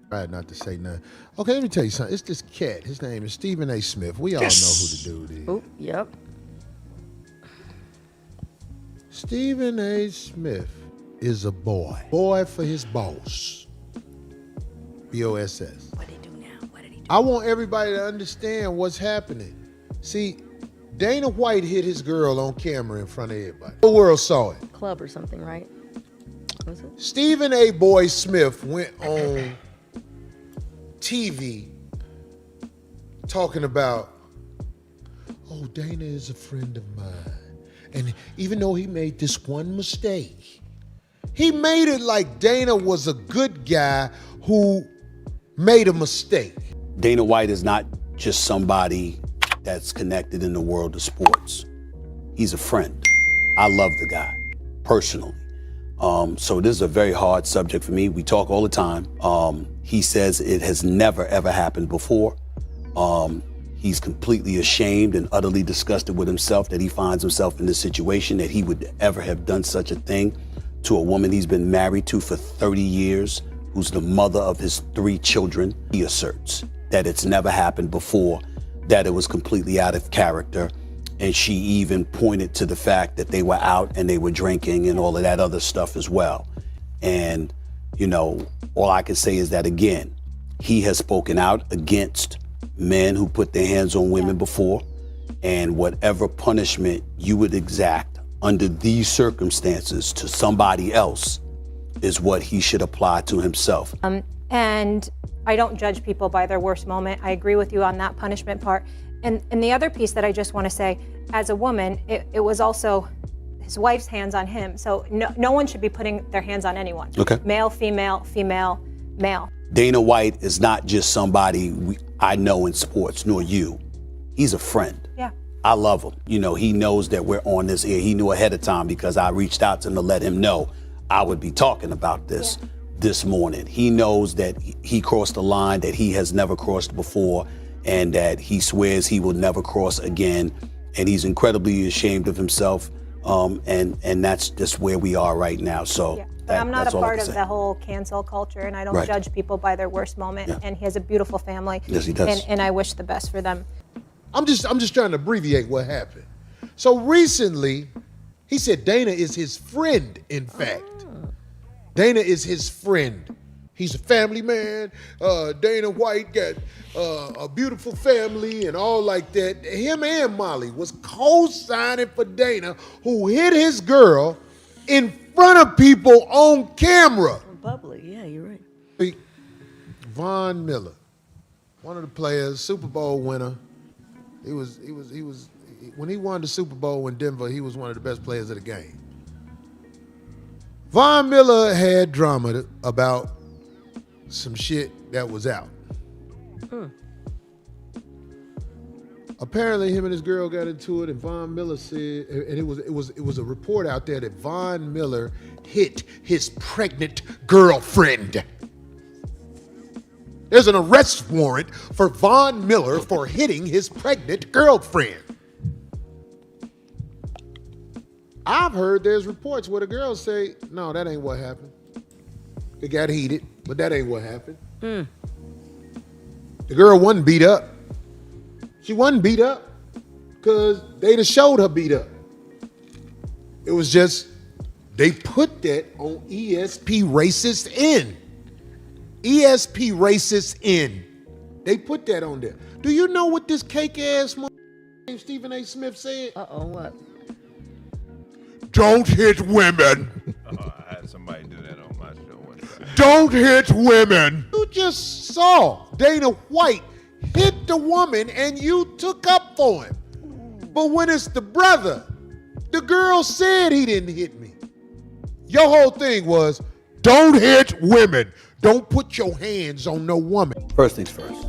Tried not to say nothing. Okay, let me tell you something. It's this cat. His name is Stephen A. Smith. We all know who the dude is. Oh, yep. Stephen A. Smith is a boy. Boy for his boss. B-O-S-S. What did he do now? What did he do? I want everybody to understand what's happening. See, Dana White hit his girl on camera in front of everybody. The whole world saw it. Club or something, right? Was it? Stephen A. Boy Smith went on TV talking about, oh, Dana is a friend of mine. And even though he made this one mistake, he made it like Dana was a good guy who made a mistake. Dana White is not just somebody that's connected in the world of sports. He's a friend. I love the guy, personally. So this is a very hard subject for me. We talk all the time. He says it has never, ever happened before. He's completely ashamed and utterly disgusted with himself that he finds himself in this situation, that he would ever have done such a thing to a woman he's been married to for 30 years, who's the mother of his 3 children. He asserts that it's never happened before, that it was completely out of character. And she even pointed to the fact that they were out and they were drinking and all of that other stuff as well. And, you know, all I can say is that, again, he has spoken out against men who put their hands on women before, and whatever punishment you would exact under these circumstances to somebody else is what he should apply to himself. And I don't judge people by their worst moment. I agree with you on that punishment part. And the other piece that I just want to say, as a woman, it was also his wife's hands on him. So no one should be putting their hands on anyone. Okay. Male, female, female, male. Dana White is not just somebody I know in sports, nor you. He's a friend. Yeah. I love him. You know, he knows that we're on this air. He knew ahead of time because I reached out to him to let him know I would be talking about this this morning. He knows that he crossed a line that he has never crossed before, and that he swears he will never cross again. And he's incredibly ashamed of himself. And that's just where we are right now. So I'm not a part of the the whole cancel culture, and I don't judge people by their worst moment. Yeah. And he has a beautiful family. Yes, he does. And I wish the best for them. I'm just trying to abbreviate what happened. So recently, he said Dana is his friend, in fact. Dana is his friend. He's a family man. Dana White got a beautiful family and all like that. Him and Molly was co-signing for Dana, who hit his girl in front of people on camera. Bubbly, yeah, you're right. Von Miller, one of the players, Super Bowl winner. He was when he won the Super Bowl in Denver, he was one of the best players of the game. Von Miller had drama about some shit that was out. Apparently, him and his girl got into it, and Von Miller said, and it was a report out there that Von Miller hit his pregnant girlfriend. There's an arrest warrant for Von Miller for hitting his pregnant girlfriend. I've heard there's reports where the girls say, no, that ain't what happened. It got heated, but that ain't what happened. The girl wasn't beat up. She wasn't beat up because they done showed her beat up. It was just, they put that on ESP Racist N. ESP Racist N. They put that on there. Do you know what this cake-ass named Stephen A. Smith said? Uh-oh, what? Don't hit women. I had somebody do that on my show one time. Don't hit women. You just saw Dana White hit the woman and you took up for him. But when it's the brother, the girl said he didn't hit me. Your whole thing was, don't hit women. Don't put your hands on no woman. First things first.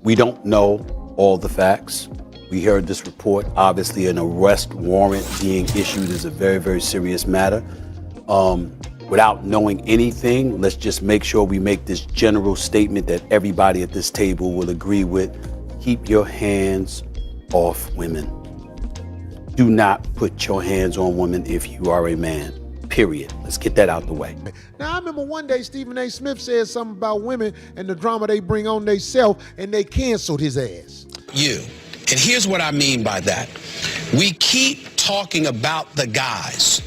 We don't know all the facts. We heard this report. Obviously, an arrest warrant being issued is a very, very serious matter. Without knowing anything, let's just make sure we make this general statement that everybody at this table will agree with. Keep your hands off women. Do not put your hands on women if you are a man. period. Let's get that out the way. Now, I remember one day Stephen A. Smith said something about women and the drama they bring on themselves, and they canceled his ass. You. And here's what I mean by that. We keep talking about the guys.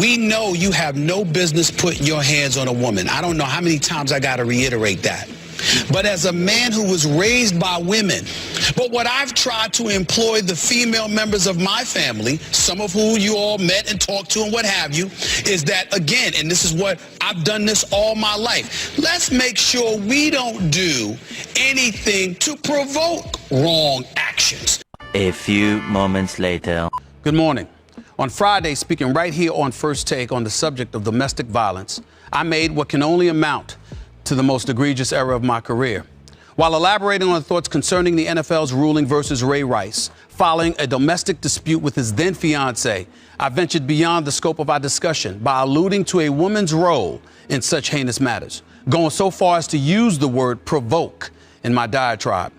We know you have no business putting your hands on a woman. I don't know how many times I got to reiterate that. But as a man who was raised by women, but what I've tried to employ the female members of my family, some of who you all met and talked to and what have you, is that, again, and this is what I've done this all my life, let's make sure we don't do anything to provoke wrong actions. A few moments later. Good morning. On Friday, speaking right here on First Take on the subject of domestic violence, I made what can only amount to the most egregious error of my career. While elaborating on thoughts concerning the NFL's ruling versus Ray Rice, following a domestic dispute with his then fiancée, I ventured beyond the scope of our discussion by alluding to a woman's role in such heinous matters, going so far as to use the word provoke in my diatribe.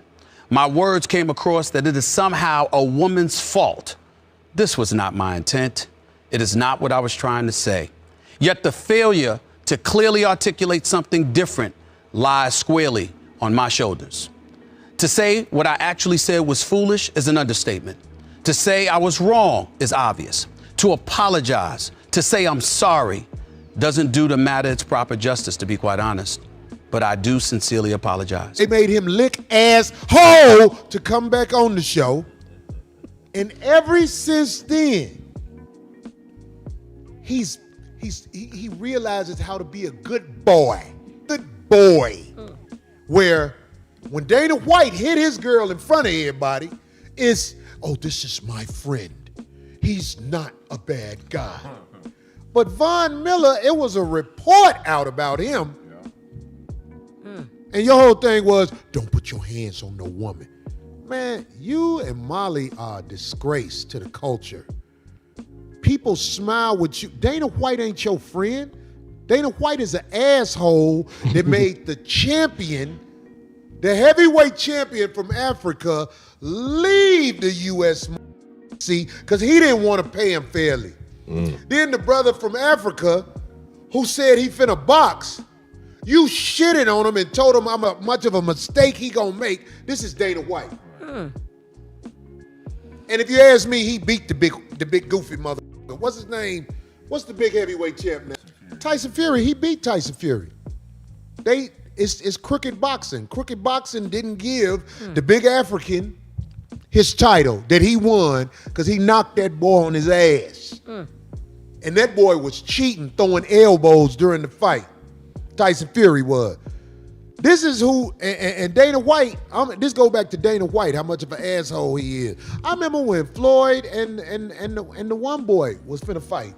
My words came across that it is somehow a woman's fault. This was not my intent. It is not what I was trying to say. Yet the failure to clearly articulate something different lies squarely on my shoulders. To say what I actually said was foolish is an understatement. To say I was wrong is obvious. To apologize, to say I'm sorry, doesn't do the matter its proper justice, to be quite honest. But I do sincerely apologize. They made him lick asshole to come back on the show. And ever since then, he realizes how to be a good boy. Good boy. Where when Dana White hit his girl in front of everybody, it's, oh, this is my friend. He's not a bad guy. But Von Miller, it was a report out about him. And your whole thing was, don't put your hands on no woman. Man, you and Molly are a disgrace to the culture. People smile with you. Dana White ain't your friend. Dana White is an asshole that made the champion, the heavyweight champion from Africa, leave the U.S. because he didn't want to pay him fairly. Then the brother from Africa who said he finna box, you shitted on him and told him how much of a mistake he gonna make. This is Dana White. And if you ask me, he beat the big goofy mother. What's his name? What's the big heavyweight champ now? Tyson Fury. He beat Tyson Fury. It's crooked boxing. Crooked boxing didn't give the big African his title that he won because he knocked that boy on his ass. And that boy was cheating, throwing elbows during the fight. Tyson Fury was. This is who, and Dana White, this go back to Dana White, how much of an asshole he is. I remember when Floyd and the one boy was finna fight,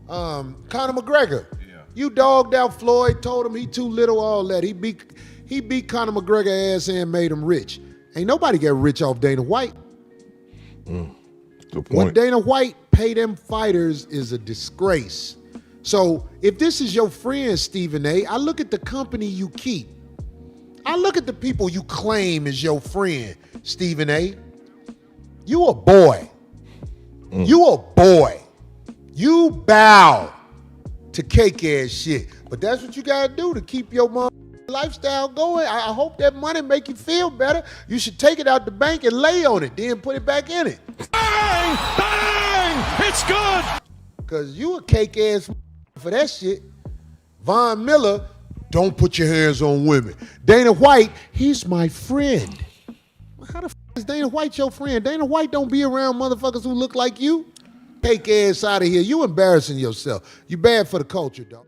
Conor McGregor. Yeah. You dogged out Floyd, told him he too little, all that. He beat Conor McGregor ass and made him rich. Ain't nobody get rich off Dana White. Good point. What Dana White pay them fighters is a disgrace. So if this is your friend, Stephen A., I look at the company you keep. I look at the people you claim is your friend, Stephen A. You a boy. You a boy. You bow to cake ass shit. But that's what you gotta do to keep your lifestyle going. I hope that money make you feel better. You should take it out the bank and lay on it, then put it back in it. Bang! Bang! It's good! Because you a cake ass for that shit. Von Miller, don't put your hands on women. Dana White, he's my friend. How the f is Dana White your friend? Dana White don't be around motherfuckers who look like you. Cake ass out of here. You embarrassing yourself. You bad for the culture, dog.